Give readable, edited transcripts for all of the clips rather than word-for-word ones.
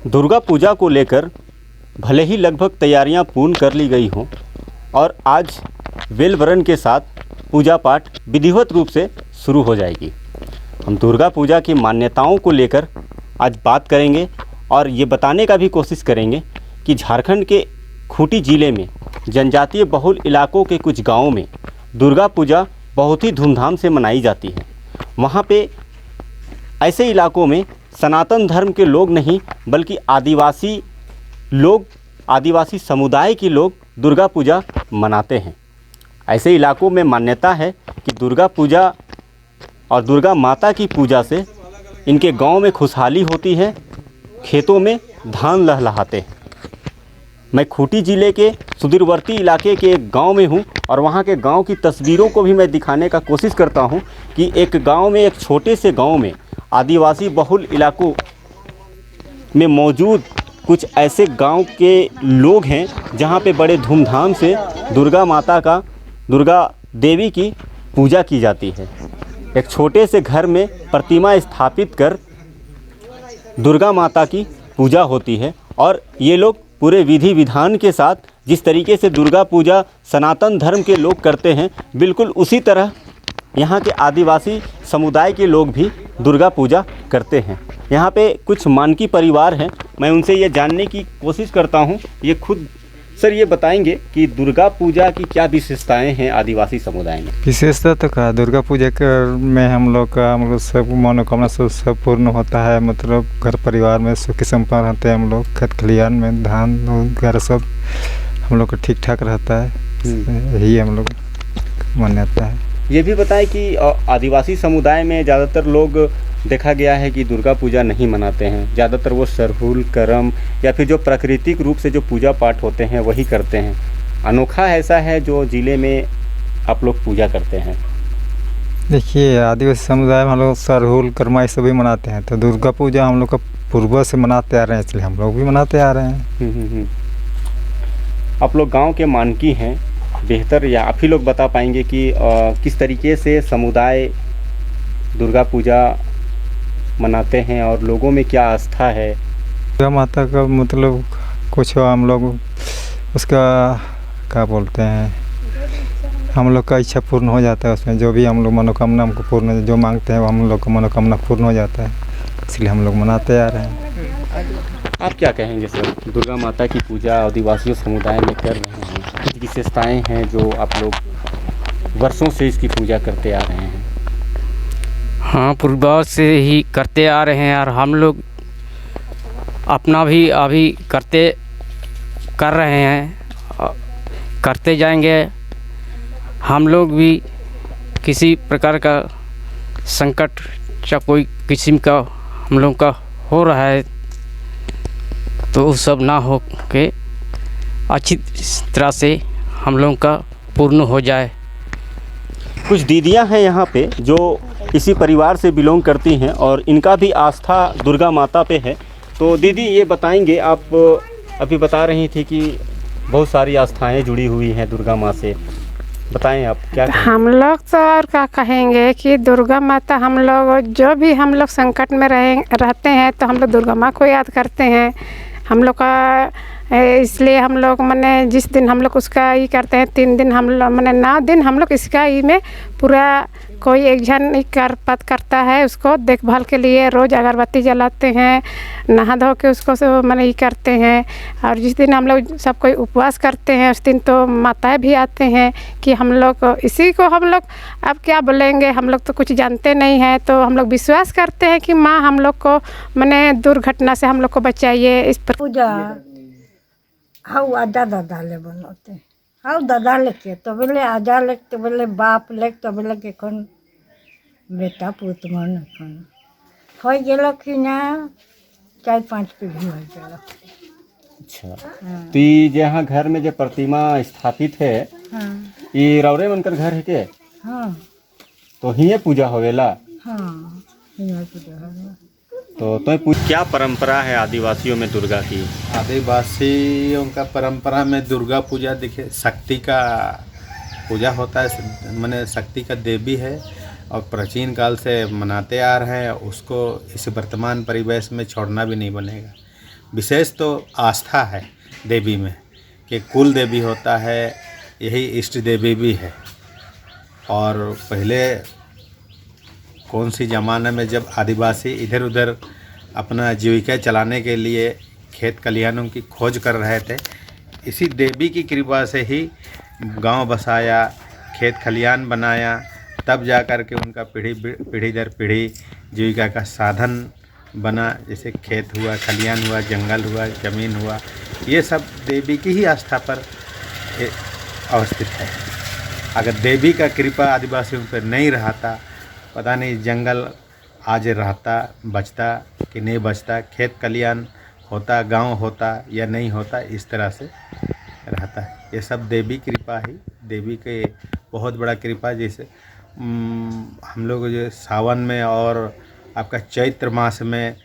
दुर्गा पूजा को लेकर भले ही लगभग तैयारियां पूर्ण कर ली गई हों और आज वेल वरण के साथ पूजा पाठ विधिवत रूप से शुरू हो जाएगी। हम दुर्गा पूजा की मान्यताओं को लेकर आज बात करेंगे और ये बताने का भी कोशिश करेंगे कि झारखंड के खूंटी ज़िले में जनजातीय बहुल इलाकों के कुछ गाँवों में दुर्गा पूजा बहुत ही धूमधाम से मनाई जाती है। वहाँ पे ऐसे इलाकों में सनातन धर्म के लोग नहीं बल्कि आदिवासी समुदाय के लोग दुर्गा पूजा मनाते हैं। ऐसे इलाकों में मान्यता है कि दुर्गा पूजा और दुर्गा माता की पूजा से इनके गांव में खुशहाली होती है, खेतों में धान लहलहाते हैं। मैं खूंटी ज़िले के सुदूरवर्ती इलाके के एक गांव में हूं और वहां के गांव की तस्वीरों को भी मैं दिखाने का कोशिश करता हूं कि एक गांव में, एक छोटे से गांव में आदिवासी बहुल इलाकों में मौजूद कुछ ऐसे गांव के लोग हैं जहां पे बड़े धूमधाम से दुर्गा देवी की पूजा की जाती है। एक छोटे से घर में प्रतिमा स्थापित कर दुर्गा माता की पूजा होती है और ये लोग पूरे विधि विधान के साथ जिस तरीके से दुर्गा पूजा सनातन धर्म के लोग करते हैं, बिल्कुल उसी तरह यहाँ के आदिवासी समुदाय के लोग भी दुर्गा पूजा करते हैं। यहाँ पे कुछ मानकी परिवार हैं, मैं उनसे ये जानने की कोशिश करता हूँ। ये खुद सर ये बताएंगे कि दुर्गा पूजा की क्या विशेषताएं हैं आदिवासी समुदाय में। विशेषता तो क्या, दुर्गा पूजा में हम लोग सब मनोकामना सब पूर्ण होता है। मतलब घर परिवार में सुखी संपन्न रहते हैं हम लोग। खेत खलिहान में धान वगैरह सब हम लोग को ठीक ठाक रहता है। यही हम लोग मान्यता है। ये भी बताएं कि आदिवासी समुदाय में ज़्यादातर लोग देखा गया है कि दुर्गा पूजा नहीं मनाते हैं। ज़्यादातर वो सरहुल करम या फिर जो प्राकृतिक रूप से जो पूजा पाठ होते हैं वही करते हैं। अनोखा ऐसा है जो ज़िले में आप लोग पूजा करते हैं। देखिए, आदिवासी समुदाय में हम लोग सरहुल कर्मा ये सभी मनाते हैं। तो दुर्गा पूजा हम लोग का पूर्व से मनाते आ रहे हैं, इसलिए हम लोग भी मनाते आ रहे हैं। आप लोग गाँव के मानकी हैं, बेहतर या आप ही लोग बता पाएंगे कि किस तरीके से समुदाय दुर्गा पूजा मनाते हैं और लोगों में क्या आस्था है। दुर्गा माता का मतलब कुछ हम लोग उसका क्या बोलते हैं, हम लोग का इच्छा पूर्ण हो जाता है। उसमें जो भी हम लोग मनोकामना हमको पूर्ण जो मांगते हैं वो हम लोग का मनोकामना पूर्ण हो जाता है, इसलिए हम लोग मनाते आ रहे हैं। आप क्या कहेंगे सर, दुर्गा माता की पूजा आदिवासी समुदाय में कर रहे हैं, कुछ विशेषताएं हैं जो आप लोग वर्षों से इसकी पूजा करते आ रहे हैं। हाँ, पूर्वज से ही करते आ रहे हैं और हम लोग अपना भी अभी कर रहे हैं, करते जाएंगे। हम लोग भी किसी प्रकार का संकट या कोई किस्म का हम लोग का हो रहा है तो वो सब ना हो के अच्छी तरह से हम लोग का पूर्ण हो जाए। कुछ दीदियां हैं यहाँ पे जो इसी परिवार से बिलोंग करती हैं और इनका भी आस्था दुर्गा माता पे है। तो दीदी ये बताएंगे, आप अभी बता रही थी कि बहुत सारी आस्थाएं जुड़ी हुई हैं दुर्गा माँ से, बताएं आप क्या कहें? हम लोग तो और क्या कहेंगे कि दुर्गा माता, हम लोग जो भी हम लोग संकट में रहते हैं तो हम लोग दुर्गा माँ को याद करते हैं। हम लोग का इसलिए हम लोग माने जिस दिन हम लोग उसका ये करते हैं, 3 दिन हम लोग माने 9 दिन हम लोग इसका ही में पूरा कोई एक जन करता है, उसको देखभाल के लिए रोज़ अगरबत्ती जलाते हैं, नहा धो के उसको माने ये करते हैं। और जिस दिन हम लोग सब कोई उपवास करते हैं उस दिन तो माताएं भी आते हैं कि हम लोग इसी को हम लोग अब क्या बोलेंगे, हम लोग तो कुछ जानते नहीं हैं, तो हम लोग विश्वास करते हैं कि माँ हम लोग को माने दुर्घटना से हम लोग को बचाइए। इस पर पूजा हाउ आजा दादा ले बनते हाउ दादा लेके तो बोले आजा लेक तो बोले बाप लेक तो बोले के कौन बेटा पुत मन हो गेल कि ना 4-5 पीढ़ी हो गया। अच्छा, तो ये जहाँ घर में जो प्रतिमा स्थापित है, ये रौरे मनकर घर है के? हाँ, तो हिये पूजा होवेला। हाँ, हिये पूजा होवेला। तो क्या परंपरा है आदिवासियों में दुर्गा की? आदिवासियों का परंपरा में दुर्गा पूजा देखिए शक्ति का पूजा होता है, माने शक्ति का देवी है और प्राचीन काल से मनाते आ रहे हैं। उसको इस वर्तमान परिवेश में छोड़ना भी नहीं बनेगा। विशेष तो आस्था है देवी में कि कुल देवी होता है, यही इष्ट देवी भी है। और पहले कौन सी ज़माने में जब आदिवासी इधर उधर अपना जीविका चलाने के लिए खेत खलिहानों की खोज कर रहे थे, इसी देवी की कृपा से ही गांव बसाया, खेत खलिहान बनाया, तब जा कर के उनका पीढ़ी दर पीढ़ी जीविका का साधन बना। जैसे खेत हुआ, खलिहान हुआ, जंगल हुआ, ज़मीन हुआ, ये सब देवी की ही आस्था पर अवस्थित है। अगर देवी का कृपा आदिवासियों पर नहीं रहता, पता नहीं जंगल आज रहता, बचता कि नहीं बचता, खेत खलिहान होता, गांव होता या नहीं होता, इस तरह से रहता है। ये सब देवी कृपा ही, देवी के बहुत बड़ा कृपा। जैसे हम लोग जो सावन में और आपका चैत्र मास में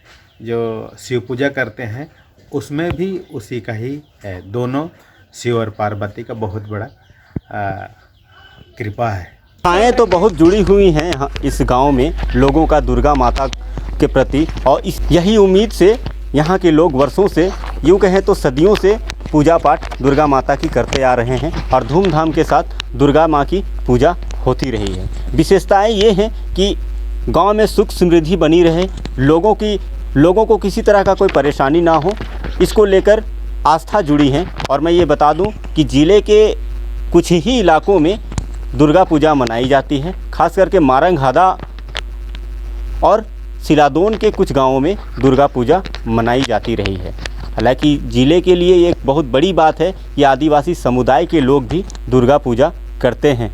जो शिव पूजा करते हैं, उसमें भी उसी का ही है। दोनों शिव और पार्वती का बहुत बड़ा कृपा है। आस्थाएँ तो बहुत जुड़ी हुई हैं इस गांव में लोगों का दुर्गा माता के प्रति, और यही उम्मीद से यहाँ के लोग वर्षों से, यूँ कहें तो सदियों से पूजा पाठ दुर्गा माता की करते आ रहे हैं और धूमधाम के साथ दुर्गा माँ की पूजा होती रही है। विशेषताएं ये हैं कि गांव में सुख समृद्धि बनी रहे, लोगों को किसी तरह का कोई परेशानी ना हो, इसको लेकर आस्था जुड़ी है। और मैं ये बता दूं कि ज़िले के कुछ ही इलाकों में दुर्गा पूजा मनाई जाती है, खास करके मारंगहादा और सिलादोन के कुछ गांवों में दुर्गा पूजा मनाई जाती रही है। हालांकि ज़िले के लिए एक बहुत बड़ी बात है कि आदिवासी समुदाय के लोग भी दुर्गा पूजा करते हैं।